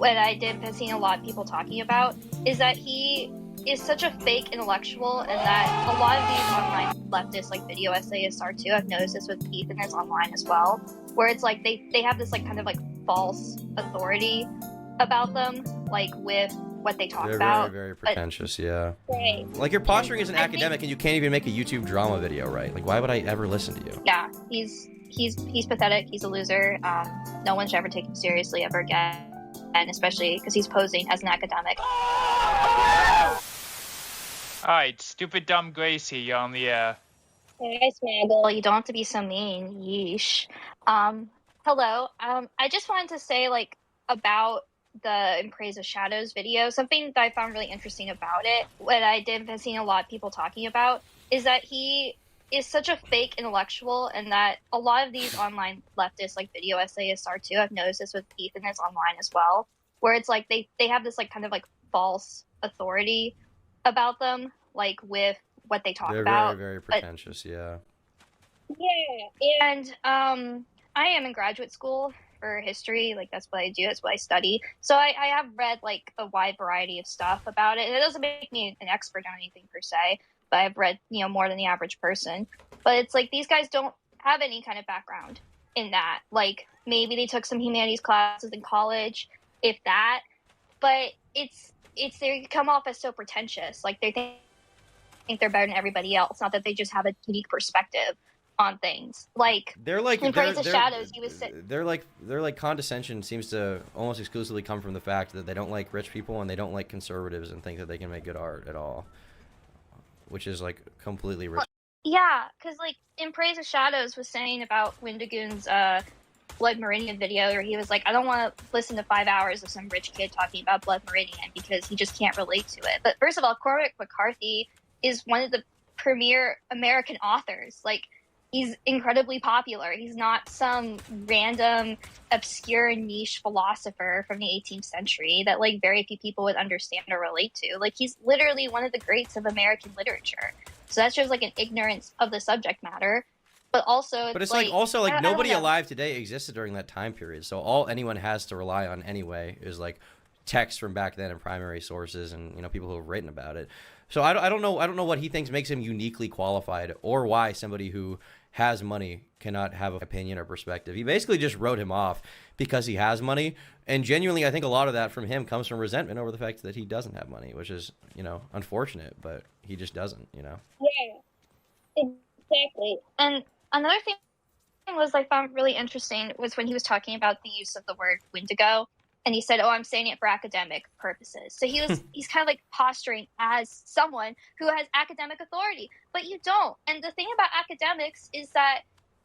what I did been seeing a lot of people talking about is that he is such a fake intellectual, and that a lot of these online leftist like video essayists are too. I've noticed this with Ethan is online as well, where it's like they have this like kind of like false authority about them, like with what they talk about. Very, very pretentious, yeah. Right. Like you're posturing as an academic and you can't even make a YouTube drama video, right? Like why would I ever listen to you? Yeah, he's pathetic. He's a loser. No one should ever take him seriously ever again, and especially because he's posing as an academic. Alright, stupid dumb Gracie, you're on the air. Hey, Smaggle, you don't have to be so mean. Yeesh. Hello. I just wanted to say, like, about the In Praise of Shadows video, something that I found really interesting about it, what I did been seeing a lot of people talking about, is that he is such a fake intellectual, and that a lot of these online leftist, like, video essayists are too. I've noticed this with Ethan is online as well, where it's like they have this, like, kind of, like, false authority about them, like with what they talk about. They're very pretentious, yeah. Yeah, and I am in graduate school for history. Like that's what I do. That's what I study. So I have read like a wide variety of stuff about it. And it doesn't make me an expert on anything per se, but I've read more than the average person. But it's like these guys don't have any kind of background in that. Like maybe they took some humanities classes in college, if that. But it's they come off as so pretentious, like they think they're better than everybody else. Not that they just have a unique perspective on things. Like they're like in Praise of Shadows, he was they're like condescension seems to almost exclusively come from the fact that they don't like rich people and they don't like conservatives and think that they can make good art at all, which is like completely rich. Yeah, because like in Praise of Shadows was saying about Wendigoon's Blood Meridian video, where he was like, I don't want to listen to 5 hours of some rich kid talking about Blood Meridian because he just can't relate to it. But first of all, Cormac McCarthy is one of the premier American authors. Like, he's incredibly popular. He's not some random, obscure, niche philosopher from the 18th century that, like, very few people would understand or relate to. Like, he's literally one of the greats of American literature. So that shows, like, an ignorance of the subject matter. But also, it's like nobody alive today existed during that time period. So all anyone has to rely on anyway is like text from back then and primary sources and people who have written about it. So I don't know what he thinks makes him uniquely qualified, or why somebody who has money cannot have an opinion or perspective. He basically just wrote him off because he has money, and genuinely I think a lot of that from him comes from resentment over the fact that he doesn't have money, which is unfortunate, but he just doesn't. Yeah, exactly. And another thing was I found really interesting was when he was talking about the use of the word Wendigo, and he said, "Oh, I'm saying it for academic purposes." So he's kind of like posturing as someone who has academic authority, but you don't. And the thing about academics is that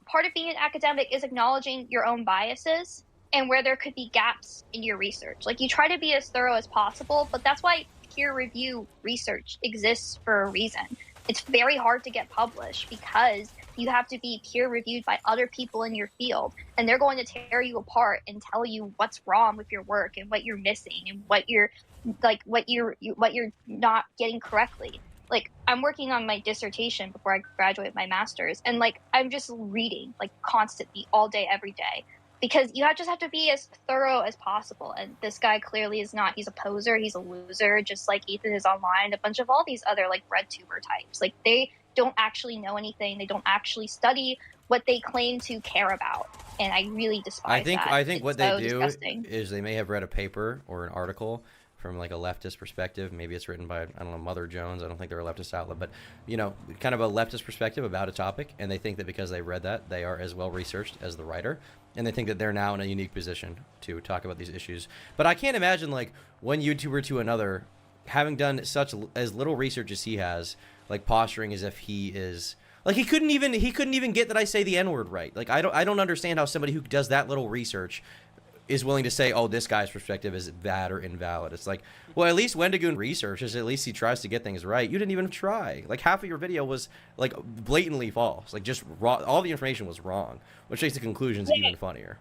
part of being an academic is acknowledging your own biases and where there could be gaps in your research. Like, you try to be as thorough as possible, but that's why peer review research exists for a reason. It's very hard to get published because you have to be peer reviewed by other people in your field, and they're going to tear you apart and tell you what's wrong with your work and what you're missing and what you're not getting correctly. Like, I'm working on my dissertation before I graduate my master's, and like I'm just reading like constantly all day every day, because you just have to be as thorough as possible. And this guy clearly is not. He's a poser. He's a loser, just like Ethan is online. A bunch of all these other like red tuber types. Like, they don't actually know anything. They don't actually study what they claim to care about. And I really despise that. I think what they do disgusting. is they may have read a paper or an article from like a leftist perspective. Maybe it's written by, I don't know, Mother Jones. I don't think they're a leftist outlet, but kind of a leftist perspective about a topic. And they think that because they read that, they are as well researched as the writer. And they think that they're now in a unique position to talk about these issues. But I can't imagine like one YouTuber to another having done as little research as he has, like posturing as if he is like he couldn't even get that I say the N-word right. Like I don't understand how somebody who does that little research is willing to say, oh, this guy's perspective is bad or invalid. It's like, well, at least Wendigoon researches, at least he tries to get things right. You didn't even try. Like, half of your video was like blatantly false, like just raw. All the information was wrong, which makes the conclusions even funnier.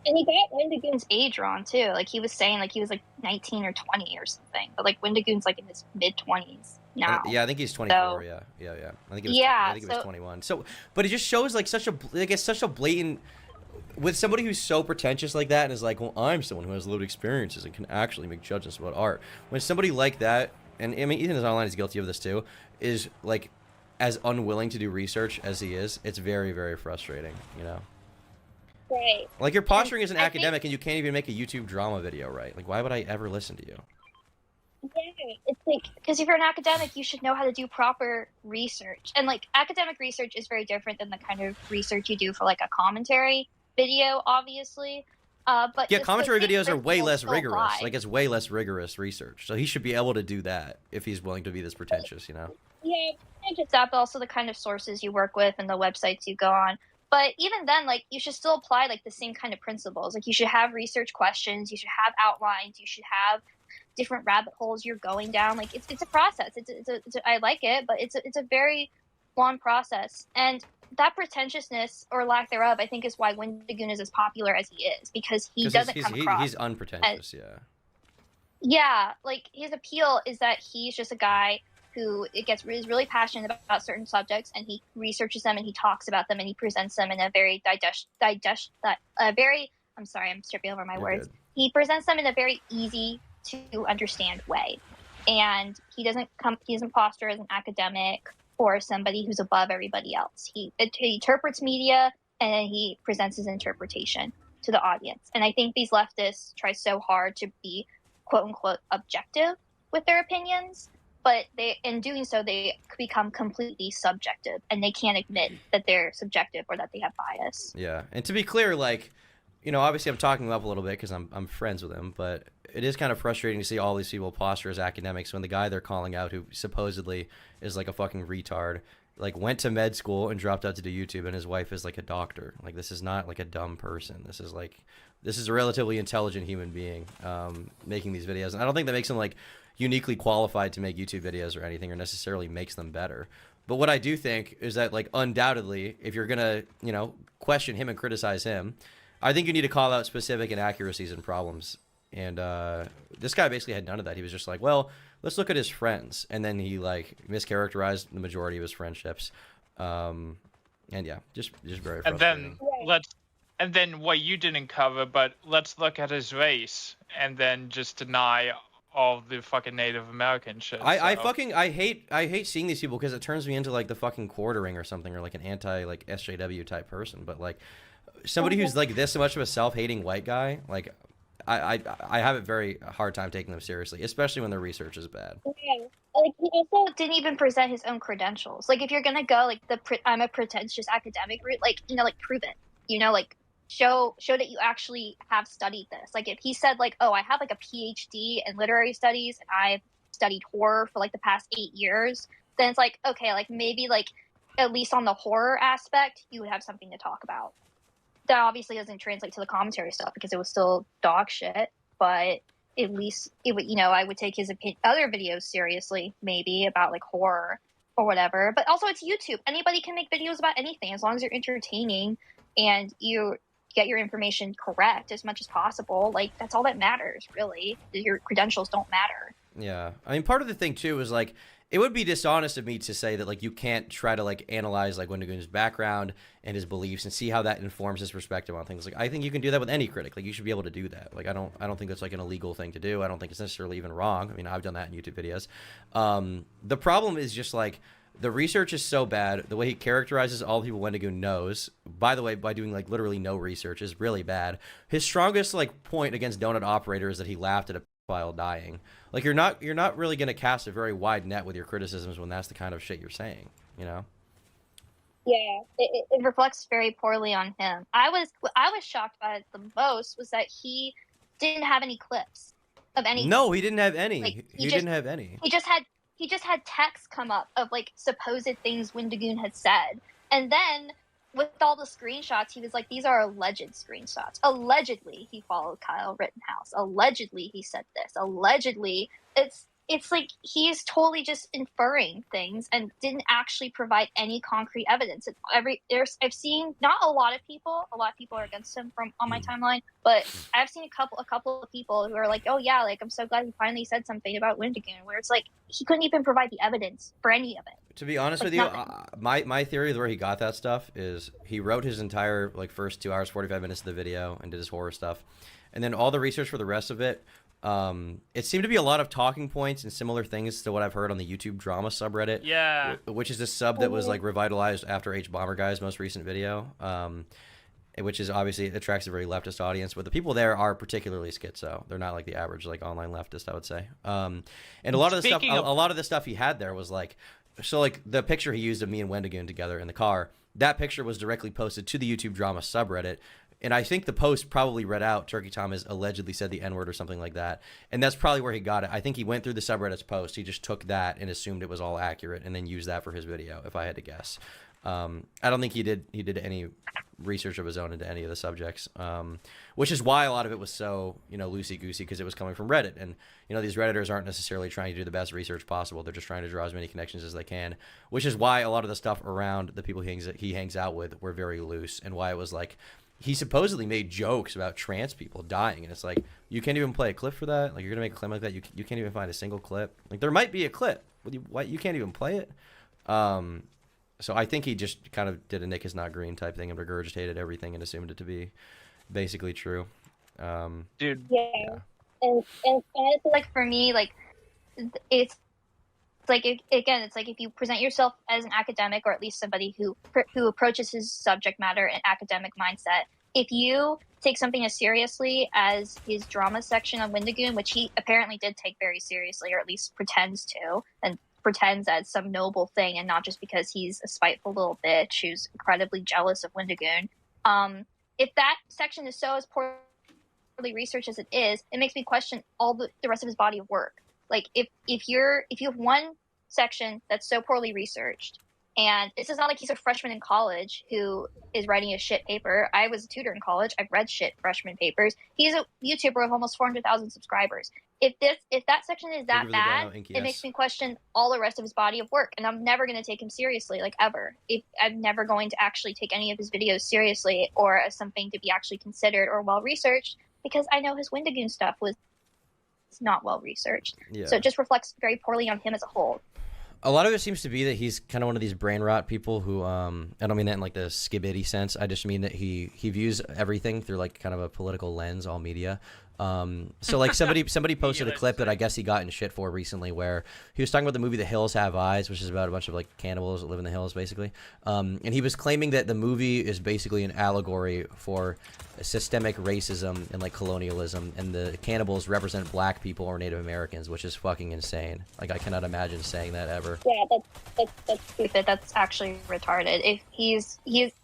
And he got Wendigoon's age wrong too. Like, he was saying like he was like 19 or 20 or something, but like Wendigoon's like in his mid-20s now. Yeah, I think he's 24. So, yeah. I think he was 21. So, but it just shows like such a blatant with somebody who's so pretentious like that and is like, well, I'm someone who has lived experiences and can actually make judgments about art. When somebody like that, and I mean, Ethan Online is guilty of this too, is like as unwilling to do research as he is, it's very, very frustrating, you know? Right. Like, you're posturing as an I academic and you can't even make a YouTube drama video right. Like, why would I ever listen to you? Yeah, it's like, because if you're an academic, you should know how to do proper research. And like, academic research is very different than the kind of research you do for like a commentary video, obviously. But Yeah, the commentary same videos are way principles less still rigorous. apply. Like, it's way less rigorous research. So he should be able to do that if he's willing to be this pretentious, you know? Yeah, not just that, but also the kind of sources you work with and the websites you go on. But even then, like, you should still apply like the same kind of principles. Like, you should have research questions, you should have outlines, you should have different rabbit holes you're going down. Like, it's a process. I like it, but it's a very long process. And that pretentiousness or lack thereof, I think, is why Windigoon is as popular as he is, because he 'Cause doesn't come across. he's unpretentious, yeah. Yeah, like his appeal is that he's just a guy who is really passionate about certain subjects, and he researches them and he talks about them and he presents them in a very I'm sorry, I'm tripping over my You're words. good. He presents them in a very easy to understand way, and he doesn't posture as an academic or somebody who's above everybody else. He interprets media and then he presents his interpretation to the audience. And I think these leftists try so hard to be quote unquote objective with their opinions, but in doing so they become completely subjective, and they can't admit that they're subjective or that they have bias. Yeah, and to be clear, like, you know, obviously I'm talking him up a little bit because I'm friends with him, but it is kind of frustrating to see all these people posture as academics when the guy they're calling out, who supposedly is like a fucking retard, like went to med school and dropped out to do YouTube, and his wife is like a doctor. Like, this is not like a dumb person. This is a relatively intelligent human being making these videos, and I don't think that makes him like uniquely qualified to make YouTube videos or anything, or necessarily makes them better. But what I do think is that, like, undoubtedly, if you're gonna, you know, question him and criticize him, I think you need to call out specific inaccuracies and problems. And this guy basically had none of that. He was just like, well, let's look at his friends. And then he, like, mischaracterized the majority of his friendships. And yeah, just very frustrating. And then what you didn't cover, but let's look at his race and then just deny all the fucking Native American shit. I hate seeing these people because it turns me into like the fucking quartering or something, or like an anti like SJW type person. But like somebody who's like this much of a self-hating white guy, like I have a very hard time taking them seriously, especially when their research is bad. Yeah. Like, he also didn't even present his own credentials. Like, if you're gonna go like I'm a pretentious academic route, like, you know, like, prove it. You know, like, show that you actually have studied this. Like, if he said like, oh, I have like a PhD in literary studies and I've studied horror for like the past 8 years, then it's like, okay, like, maybe like at least on the horror aspect you would have something to talk about. That obviously doesn't translate to the commentary stuff because it was still dog shit, but at least it would, you know, I would take his other videos seriously, maybe about like horror or whatever. But also, it's YouTube. Anybody can make videos about anything as long as you're entertaining and you get your information correct as much as possible. Like, that's all that matters, really. Your credentials don't matter. Yeah, I mean, part of the thing too is like, it would be dishonest of me to say that like you can't try to like analyze like Windigoon's background and his beliefs and see how that informs his perspective on things. Like, I think you can do that with any critic. Like, you should be able to do that. Like, I don't think that's like an illegal thing to do. I don't think it's necessarily even wrong. I mean, I've done that in YouTube videos. The problem is just like, the research is so bad. The way he characterizes all the people Windigoon knows, by the way, by doing like literally no research, is really bad. His strongest like point against Donut Operator is that he laughed at a pedophile dying. Like, you're not really going to cast a very wide net with your criticisms when that's the kind of shit you're saying, you know? Yeah, it reflects very poorly on him. I was shocked by it the most was that he didn't have any clips of any. No, he didn't have any. Like, he didn't have any. He just had text come up of like supposed things Windigoon had said, and then with all the screenshots, he was like, "These are alleged screenshots. Allegedly, he followed Kyle Rittenhouse. Allegedly, he said this. Allegedly, it's like he's totally just inferring things and didn't actually provide any concrete evidence. I've seen not a lot of people. A lot of people are against him on my timeline, but I've seen a couple of people who are like, "Oh yeah, like I'm so glad he finally said something about Windigoon," where it's like he couldn't even provide the evidence for any of it. To be honest Like, with you, nothing. my theory of where he got that stuff is he wrote his entire like first 2 hours 45 minutes of the video and did his horror stuff, and then all the research for the rest of it. It seemed to be a lot of talking points and similar things to what I've heard on the YouTube drama subreddit. Yeah. Which is a sub that was like revitalized after H Bomber Guy's most recent video. Which is obviously attracts a very leftist audience, but the people there are particularly schizo. They're not like the average like online leftist, I would say. And a lot of the stuff, a lot of the stuff he had there was like, so like the picture he used of me and Wendigoon together in the car, that picture was directly posted to the YouTube drama subreddit. And I think the post probably read out Turkey Tom has allegedly said the N-word or something like that. And that's probably where he got it. I think he went through the subreddit's post. He just took that and assumed it was all accurate and then used that for his video, if I had to guess. I don't think he did any research of his own into any of the subjects, which is why a lot of it was so, you know, loosey-goosey, because it was coming from Reddit. And, you know, these Redditors aren't necessarily trying to do the best research possible. They're just trying to draw as many connections as they can, which is why a lot of the stuff around the people he hangs out with were very loose, and why it was like he supposedly made jokes about trans people dying. And it's like, you can't even play a clip for that? Like, you're going to make a claim like that? You can't even find a single clip? Like, there might be a clip. You can't even play it? So I think he just kind of did a Nick is not green type thing and regurgitated everything and assumed it to be basically true. Dude. Yeah. And honestly, like for me, like it's like again, it's like if you present yourself as an academic, or at least somebody who approaches his subject matter in academic mindset, if you take something as seriously as his drama section on Wendigoon, which he apparently did take very seriously, or at least pretends to, and pretends as some noble thing, and not just because he's a spiteful little bitch who's incredibly jealous of Wendigoon. If that section is so as poorly researched as it is, it makes me question all the rest of his body of work. Like if you have one section that's so poorly researched, and this is not like he's a freshman in college who is writing a shit paper. I was a tutor in college. I've read shit freshman papers. He's a YouTuber of almost 400,000 subscribers. If that section is that bad, it makes me question all the rest of his body of work, and I'm never going to take him seriously, like ever. I'm never going to actually take any of his videos seriously or as something to be actually considered or well researched, because I know his Wendigoon stuff was not well researched. Yeah. So it just reflects very poorly on him as a whole. A lot of it seems to be that he's kind of one of these brain rot people who, I don't mean that in like the skibidi sense. I just mean that he views everything through like kind of a political lens, all media. So like somebody posted a clip that I guess he got in shit for recently, where he was talking about the movie The Hills Have Eyes, which is about a bunch of like cannibals that live in the hills, basically. And he was claiming that the movie is basically an allegory for systemic racism and like colonialism, and the cannibals represent black people or Native Americans, which is fucking insane. Like, I cannot imagine saying that ever. Yeah, that's stupid. That's actually retarded. If he's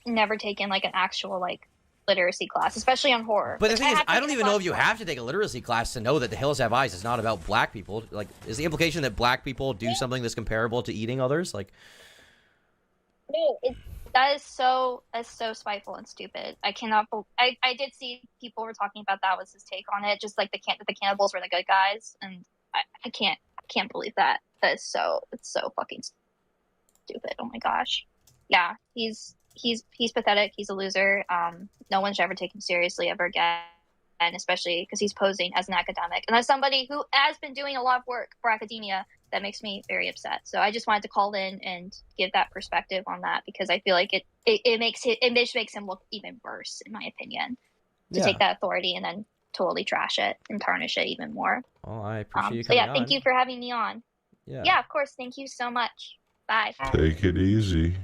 never taken like an actual like literacy class, especially on horror. But the thing is, I don't even know if you have to take a literacy class to know that The Hills Have Eyes is not about black people. Like, is the implication that black people do something that's comparable to eating others? Like, no, that is so spiteful and stupid. I cannot. I did see people were talking about that was his take on it, just like the cannibals were the good guys, and I can't believe that. It's so fucking stupid. Oh my gosh. Yeah, he's pathetic. He's a loser. No one should ever take him seriously ever again, and especially because he's posing as an academic and as somebody who has been doing a lot of work for academia. That makes me very upset. So I just wanted to call in and give that perspective on that, because I feel like it makes him look even worse, in my opinion, to take that authority and then totally trash it and tarnish it even more. Oh, I appreciate you coming on. Thank you for having me on. Yeah, of course. Thank you so much. Bye. Take it easy.